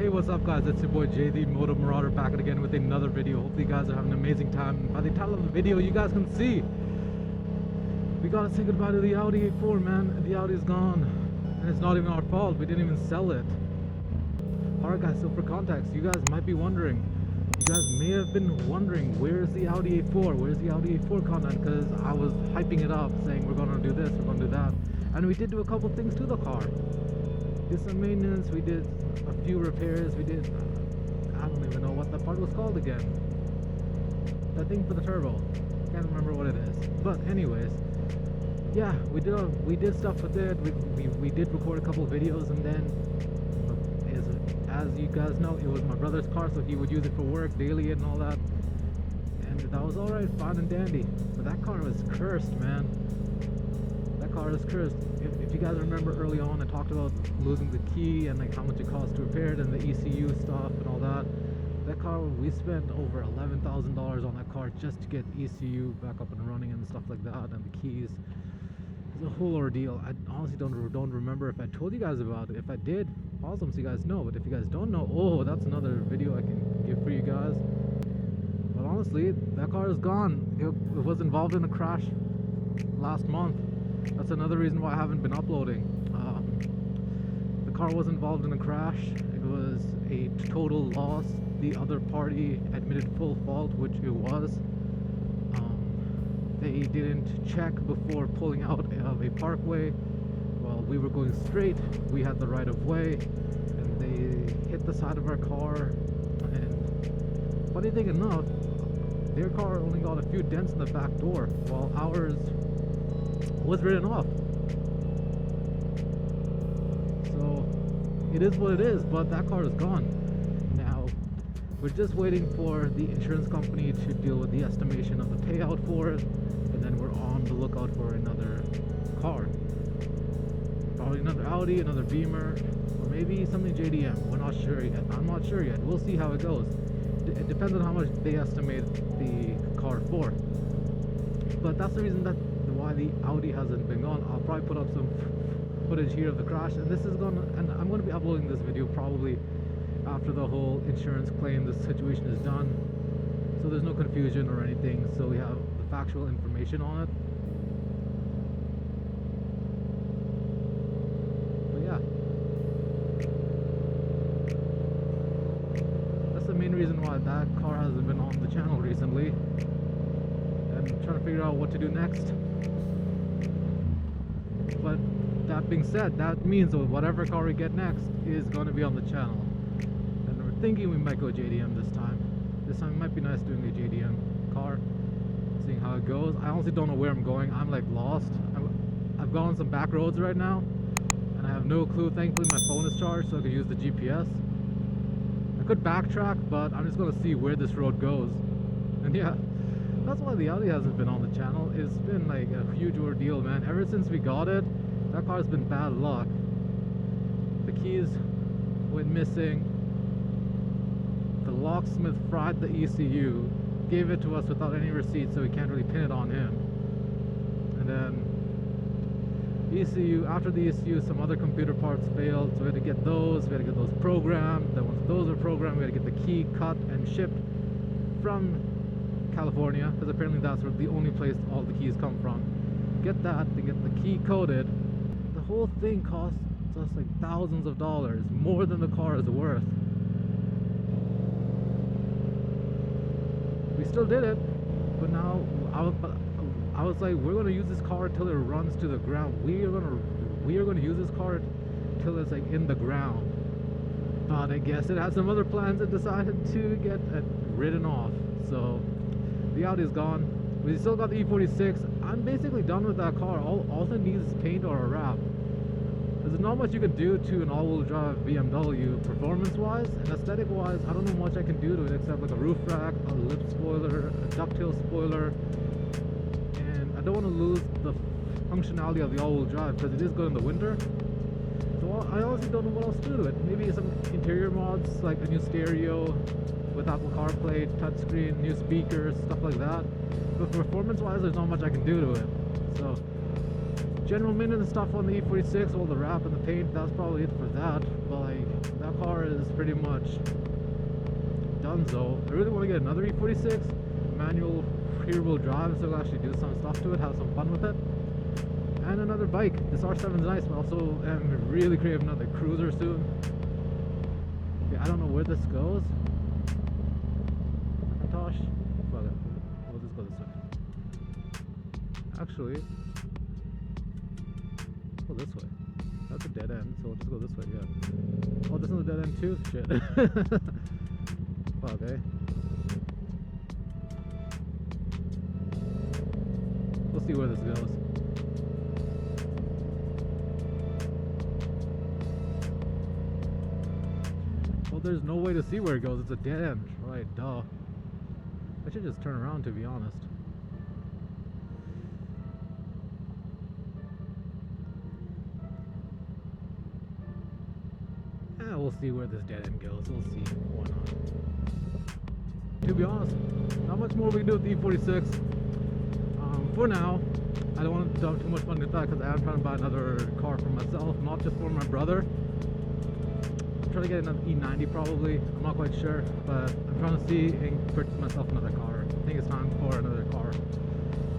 Hey, what's up guys, it's your boy Jay the Moto Marauder back again with another video. Hopefully you guys are having an amazing time. By the title of the video you guys can see we gotta say goodbye to the Audi A4, man. The Audi is gone and it's not even our fault, we didn't even sell it. Alright guys, so for context, you guys might be wondering, you guys may have been wondering, where's the Audi A4, where's the Audi A4 content, because I was hyping it up saying we're gonna do this, we're gonna do that, and we did do a couple things to the car. Did some maintenance, we did a few repairs, we did, I don't even know what the part was called again. That thing for the turbo, can't remember what it is. But anyways, yeah, we did stuff with it. We did record a couple of videos, and then as you guys know, it was my brother's car, so he would use it for work daily and all that. And that was alright, fine and dandy. But that car was cursed, man. That car is cursed. If you guys remember early on, I talked about losing the key and like how much it cost to repair it and the ECU stuff and all that. That car, we spent over $11,000 on that car just to get ECU back up and running and stuff like that, and the keys. It's a whole ordeal. I honestly don't remember if I told you guys about it. If I did, awesome, so you guys know. But if you guys don't know, oh, that's another video I can give for you guys. But honestly, that car is gone. It was involved in a crash last month. That's another reason why I haven't been uploading. The car was involved in a crash. It was a total loss. The other party admitted full fault, which it was. They didn't check before pulling out of a parkway. While we were going straight, we had the right of way, and they hit the side of our car. And funny thing enough, their car only got a few dents in the back door, while ours was written off. So it is what it is, but that car is gone. Now we're just waiting for the insurance company to deal with the estimation of the payout for it, and then we're on the lookout for another car. Probably another Audi, another Beamer, or maybe something JDM. We're not sure yet. I'm not sure yet. We'll see how it goes. It depends on how much they estimate the car for. But that's the reason that why the Audi hasn't been gone. I'll probably put up some footage here of the crash, and I'm going to be uploading this video probably after the whole insurance claim, this situation is done, so there's no confusion or anything, so we have the factual information on it. But yeah, that's the main reason why that car hasn't been on the channel recently, and I'm trying to figure out what to do next. But that being said, that means that whatever car we get next is going to be on the channel. And we're thinking we might go JDM this time. This time it might be nice doing a JDM car, seeing how it goes. I honestly don't know where I'm going. I'm like lost. I've gone on some back roads right now, and I have no clue. Thankfully my phone is charged, so I can use the GPS. I could backtrack, but I'm just going to see where this road goes. And yeah, that's why the Audi hasn't been on the channel. It's been like a huge ordeal, man. Ever since we got it, that car's been bad luck. The keys went missing. The locksmith fried the ECU, gave it to us without any receipt, so we can't really pin it on him. And then ECU, after the ECU, some other computer parts failed, so we had to get those. We had to get those programmed. Then once those are programmed, we had to get the key cut and shipped from California, because apparently that's where the only place all the keys come from. Get that, to get the key coded. The whole thing costs us like thousands of dollars, more than the car is worth. We still did it, but now I was like, we're gonna use this car till it runs to the ground. We are gonna use this car till it's like in the ground. But I guess it had some other plans and decided to get it written off. So the Audi is gone. We still got the E46. I'm basically done with that car. All it needs is paint or a wrap. There's not much you can do to an all-wheel drive BMW performance-wise, and aesthetic-wise. I don't know much I can do to it except like a roof rack, a lip spoiler, a ducktail spoiler, and I don't want to lose the functionality of the all-wheel drive because it is good in the winter. So I honestly don't know what else to do to it. Maybe some interior mods like a new stereo with Apple CarPlay, touchscreen, new speakers, stuff like that. But performance-wise, there's not much I can do to it. So general maintenance stuff on the E46, all the wrap and the paint, that's probably it for that. But like, that car is pretty much donezo. I really want to get another E46 manual rear-wheel drive, so I'll actually do some stuff to it, have some fun with it. And another bike. This R7 is nice, but also am really craving another cruiser soon. Okay, I don't know where this goes. Tosh, fuck it. We'll just go this way. Actually, go this way. That's a dead end, so we'll just go this way. Yeah. Oh, this is a dead end too. Shit. Fuck, eh? We'll see where this goes. Well, there's no way to see where it goes. It's a dead end. Right, duh. I should just turn around, to be honest. We'll see where this dead end goes. We'll see. Why not? To be honest, not much more we can do with the E46. For now, I don't want to dump too much money into that because I am trying to buy another car for myself, not just for my brother. I'm trying to get another E90 probably. I'm not quite sure, but I'm trying to see and purchase myself another car. I think it's time for another car.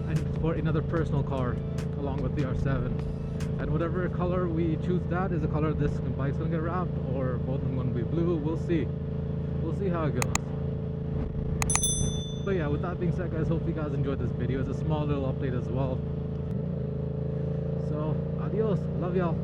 And for another personal car along with the R7. And whatever color we choose, that is the color this bike's gonna get wrapped, or both of them gonna be blue. We'll see. We'll see how it goes. But yeah, with that being said, guys, hopefully you guys enjoyed this video. It's a small little update as well. So, adios. Love y'all.